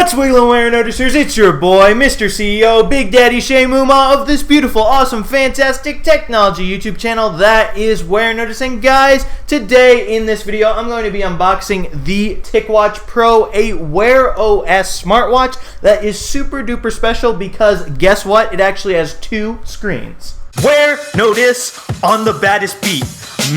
What's wiggling, Warenoticers? It's your boy, Mr. CEO, Big Daddy Shay Mooma of this beautiful, awesome, fantastic technology YouTube channel that is Warenotice. And guys, today in this video, I'm going to be unboxing the TicWatch Pro, a Warenotice smartwatch that is super duper special because guess what? It actually has two screens. Warenotice on the baddest beat.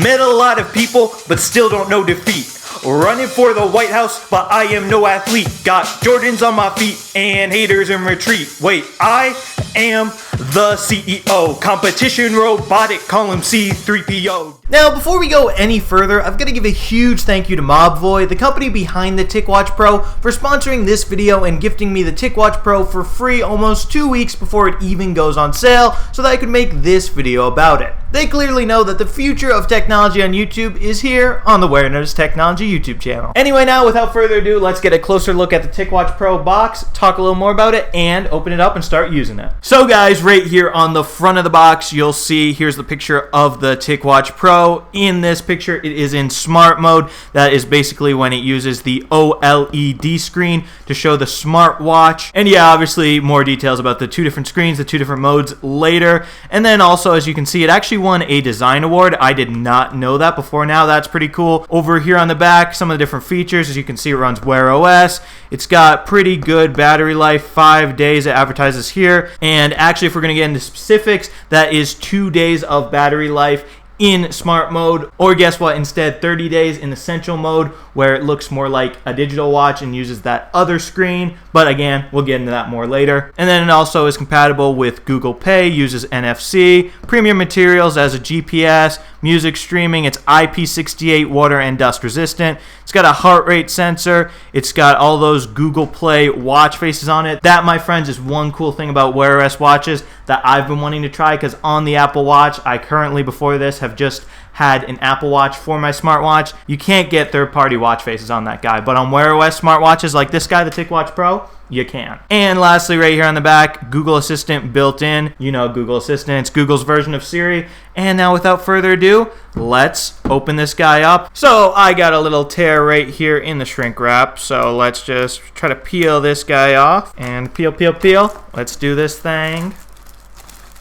Met a lot of people, but still don't know defeat. Running for the White House, but I am no athlete. Got Jordans on my feet and haters in retreat. Wait, I am the CEO. Competition robotic, call him C3PO. Now, before we go any further, I've got to give a huge thank you to Mobvoi, the company behind the TicWatch Pro, for sponsoring this video and gifting me the TicWatch Pro for free almost 2 weeks before it even goes on sale so that I could make this video about it. They clearly know that the future of technology on YouTube is here on the Warenotice Technology YouTube channel. Anyway, now without further ado, let's get a closer look at the TicWatch Pro box, talk a little more about it, and open it up and start using it. So guys, right here on the front of the box, you'll see here's the picture of the TicWatch Pro. In this picture, it is in smart mode. That is basically when it uses the OLED screen to show the smartwatch. And yeah, obviously more details about the two different screens, the two different modes later. And then also, as you can see, it actually won a design award. I did not know that before now. That's pretty cool. Over here on the back, some of the different features. As you can see, it runs Wear OS. It's got pretty good battery life, 5 days it advertises here. And actually, if we're going to get into specifics, that is 2 days of battery life in smart mode, or guess what, instead 30 days in essential mode where it looks more like a digital watch and uses that other screen, but again, we'll get into that more later. And then it also is compatible with Google Pay, uses NFC, premium materials as a GPS, music streaming, it's IP68 water and dust resistant, it's got a heart rate sensor, it's got all those Google Play watch faces on it. That, my friends, is one cool thing about Wear OS watches that I've been wanting to try, because on the Apple Watch, I currently, before this, have just had an Apple Watch for my smartwatch. You can't get third-party watch faces on that guy, but on Wear OS smartwatches like this guy, the TicWatch Pro, you can. And lastly, right here on the back, Google Assistant built in. You know Google Assistant, it's Google's version of Siri. And now without further ado, let's open this guy up. So I got a little tear right here in the shrink wrap, so let's just try to peel this guy off. And peel, peel, peel. Let's do this thing.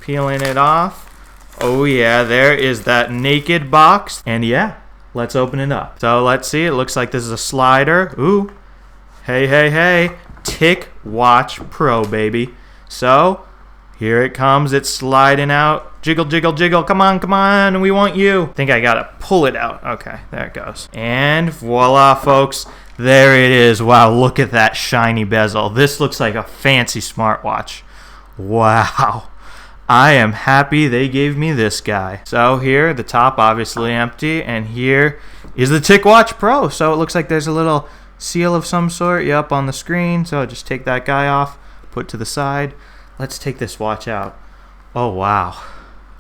Peeling it off. Oh yeah, there is that naked box. And yeah, let's open it up. So let's see, it looks like this is a slider. Ooh, hey, hey, hey, TicWatch Pro, baby. So here it comes, it's sliding out. Jiggle, jiggle, jiggle, come on, we want you. I think I gotta pull it out. Okay, there it goes. And voila, folks, there it is. Wow, look at that shiny bezel. This looks like a fancy smartwatch. Wow. I am happy they gave me this guy. So here, the top obviously empty, and here is the TicWatch Pro. So it looks like there's a little seal of some sort, yep, on the screen. So just take that guy off, put to the side. Let's take this watch out. Oh, wow.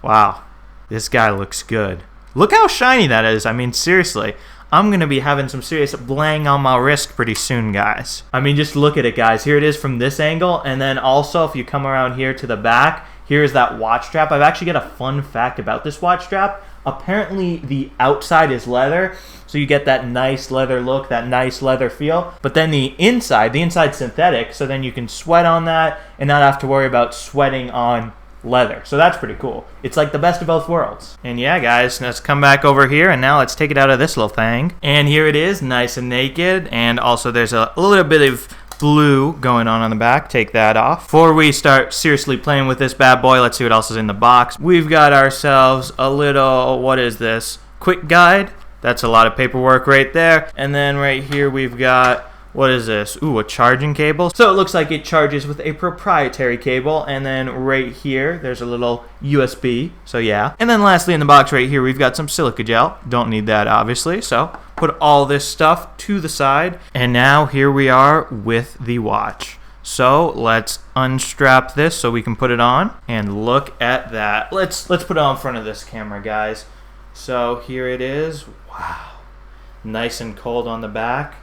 Wow. This guy looks good. Look how shiny that is. I mean, seriously. I'm going to be having some serious blang on my wrist pretty soon, guys. I mean, just look at it, guys. Here it is from this angle, and then also if you come around here to the back, here's that watch strap. I've actually got a fun fact about this watch strap. Apparently, the outside is leather, so you get that nice leather look, that nice leather feel. But then the inside's synthetic, so then you can sweat on that and not have to worry about sweating on leather. So that's pretty cool. It's like the best of both worlds. And yeah, guys, let's come back over here, and now let's take it out of this little thing. And here it is, nice and naked, and also there's a little bit of blue going on the back. Take that off. Before we start seriously playing with this bad boy, let's see what else is in the box. We've got ourselves a little, what is this? Quick guide. That's a lot of paperwork right there. And then right here we've got, what is this? Ooh, a charging cable. So it looks like it charges with a proprietary cable. And then right here, there's a little USB. So yeah. And then lastly in the box right here, we've got some silica gel. Don't need that, obviously. So put all this stuff to the side. And now here we are with the watch. So let's unstrap this so we can put it on. And look at that. Let's put it on in front of this camera, guys. So here it is. Wow. Nice and cold on the back.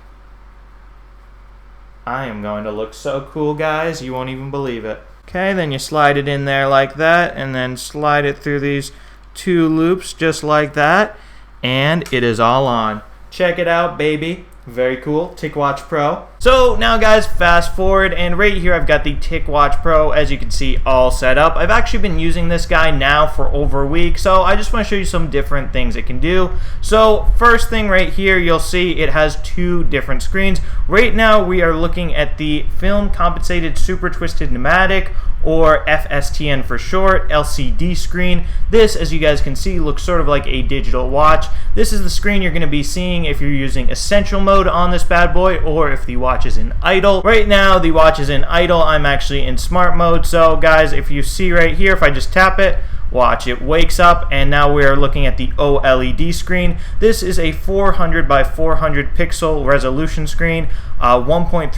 I am going to look so cool, guys. You won't even believe it. Okay, then you slide it in there like that, and then slide it through these two loops just like that, and it is all on. Check it out, baby. Very cool. TicWatch Pro. So now guys, fast forward, and right here I've got the TicWatch Pro, as you can see, all set up. I've actually been using this guy now for over a week, so I just want to show you some different things it can do. So first thing right here, you'll see it has two different screens. Right now we are looking at the film compensated super twisted pneumatic, or FSTN for short, LCD screen. This, as you guys can see, looks sort of like a digital watch. This is the screen you're going to be seeing if you're using essential mode on this bad boy, or if the watch is in idle. Right now the watch is in idle. I'm actually in smart mode. So guys, if you see right here, if I just tap it, watch, it wakes up, and now we are looking at the OLED screen. This is a 400 by 400 pixel resolution screen, 1.39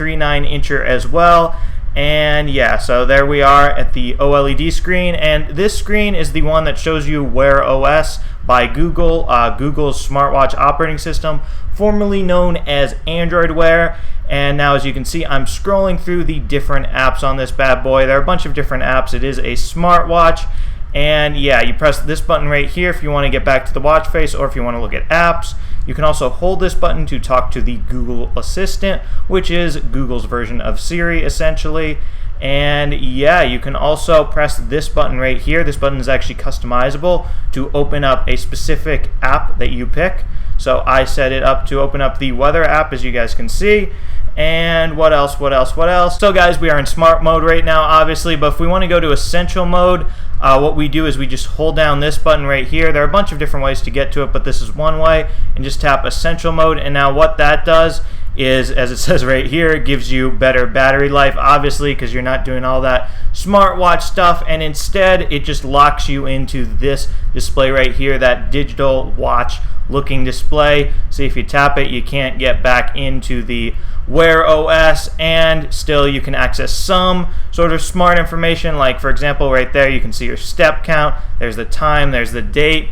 incher as well. And yeah, so there we are at the OLED screen, and this screen is the one that shows you Wear OS by Google, Google's smartwatch operating system, formerly known as Android Wear. And now, as you can see, I'm scrolling through the different apps on this bad boy. There are a bunch of different apps. It is a smartwatch. And yeah, you press this button right here if you want to get back to the watch face, or if you want to look at apps. You can also hold this button to talk to the Google Assistant, which is Google's version of Siri essentially. And yeah, you can also press this button right here. This button is actually customizable to open up a specific app that you pick. So I set it up to open up the weather app, as you guys can see. And what else? So guys, we are in smart mode right now, obviously, but if we want to go to essential mode, what we do is we just hold down this button right here. There are a bunch of different ways to get to it, but this is one way, and just tap essential mode. And now what that does is, as it says right here, it gives you better battery life, obviously, because you're not doing all that smartwatch stuff, and instead it just locks you into this display right here, that digital watch looking display. So if you tap it, you can't get back into the Wear OS, and still you can access some sort of smart information, like for example right there you can see your step count, there's the time, there's the date.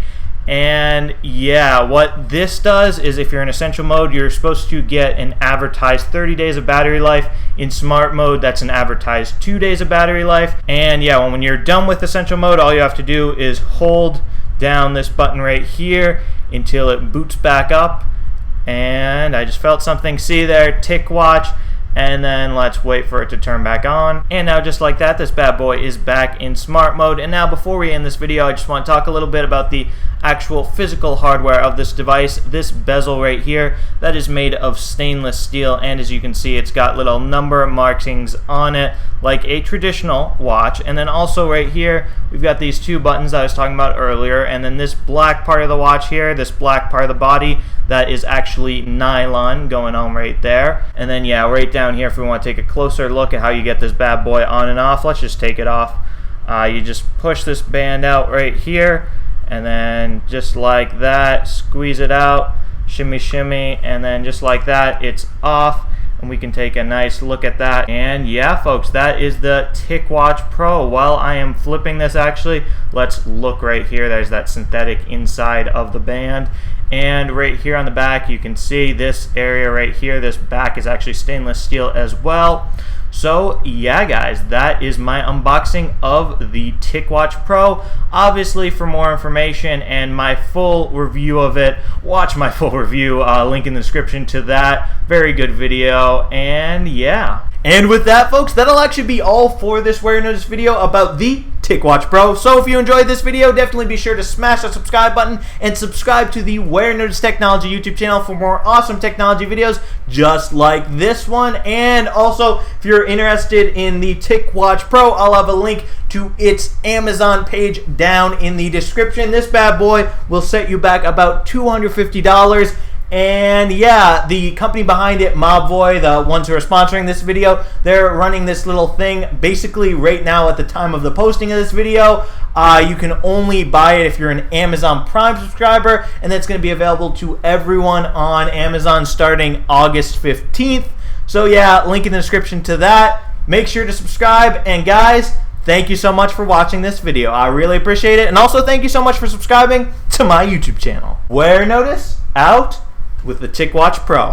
And yeah, what this does is, if you're in essential mode, you're supposed to get an advertised 30 days of battery life. In smart mode, that's an advertised 2 days of battery life. And yeah, when you're done with essential mode, all you have to do is hold down this button right here until it boots back up. And I just felt something. See there, TicWatch. And then let's wait for it to turn back on. And now, just like that, this bad boy is back in smart mode. And now, before we end this video, I just want to talk a little bit about the actual physical hardware of this device. This bezel right here, that is made of stainless steel, and as you can see, it's got little number markings on it like a traditional watch. And then also right here, we've got these two buttons I was talking about earlier, and then this black part of the watch here, this black part of the body, that is actually nylon going on right there. And then yeah, right down here, if we want to take a closer look at how you get this bad boy on and off, let's just take it off. You just push this band out right here, and then just like that, squeeze it out, shimmy shimmy, and then just like that, it's off. And we can take a nice look at that. And yeah, folks, that is the TicWatch Pro. While I am flipping this, actually, let's look right here. There's that synthetic inside of the band. And right here on the back, you can see this area right here. This back is actually stainless steel as well. So yeah, guys, that is my unboxing of the TicWatch Pro. Obviously, for more information and my full review of it, watch my full review, link in the description to that. Very good video. And yeah, and with that, folks, that'll actually be all for this Warenotice video about the TicWatch Pro. So if you enjoyed this video, definitely be sure to smash that subscribe button and subscribe to the Warenotice Technology YouTube channel for more awesome technology videos just like this one. And also, if you're interested in the TicWatch Pro, I'll have a link to its Amazon page down in the description. This bad boy will set you back about $250. And yeah, the company behind it, Mobvoi, the ones who are sponsoring this video, they're running this little thing basically right now at the time of the posting of this video. You can only buy it if you're an Amazon Prime subscriber, and that's going to be available to everyone on Amazon starting August 15th. So yeah, link in the description to that. Make sure to subscribe, and guys, thank you so much for watching this video. I really appreciate it. And also, thank you so much for subscribing to my YouTube channel. Warenotice out with the TicWatch Pro.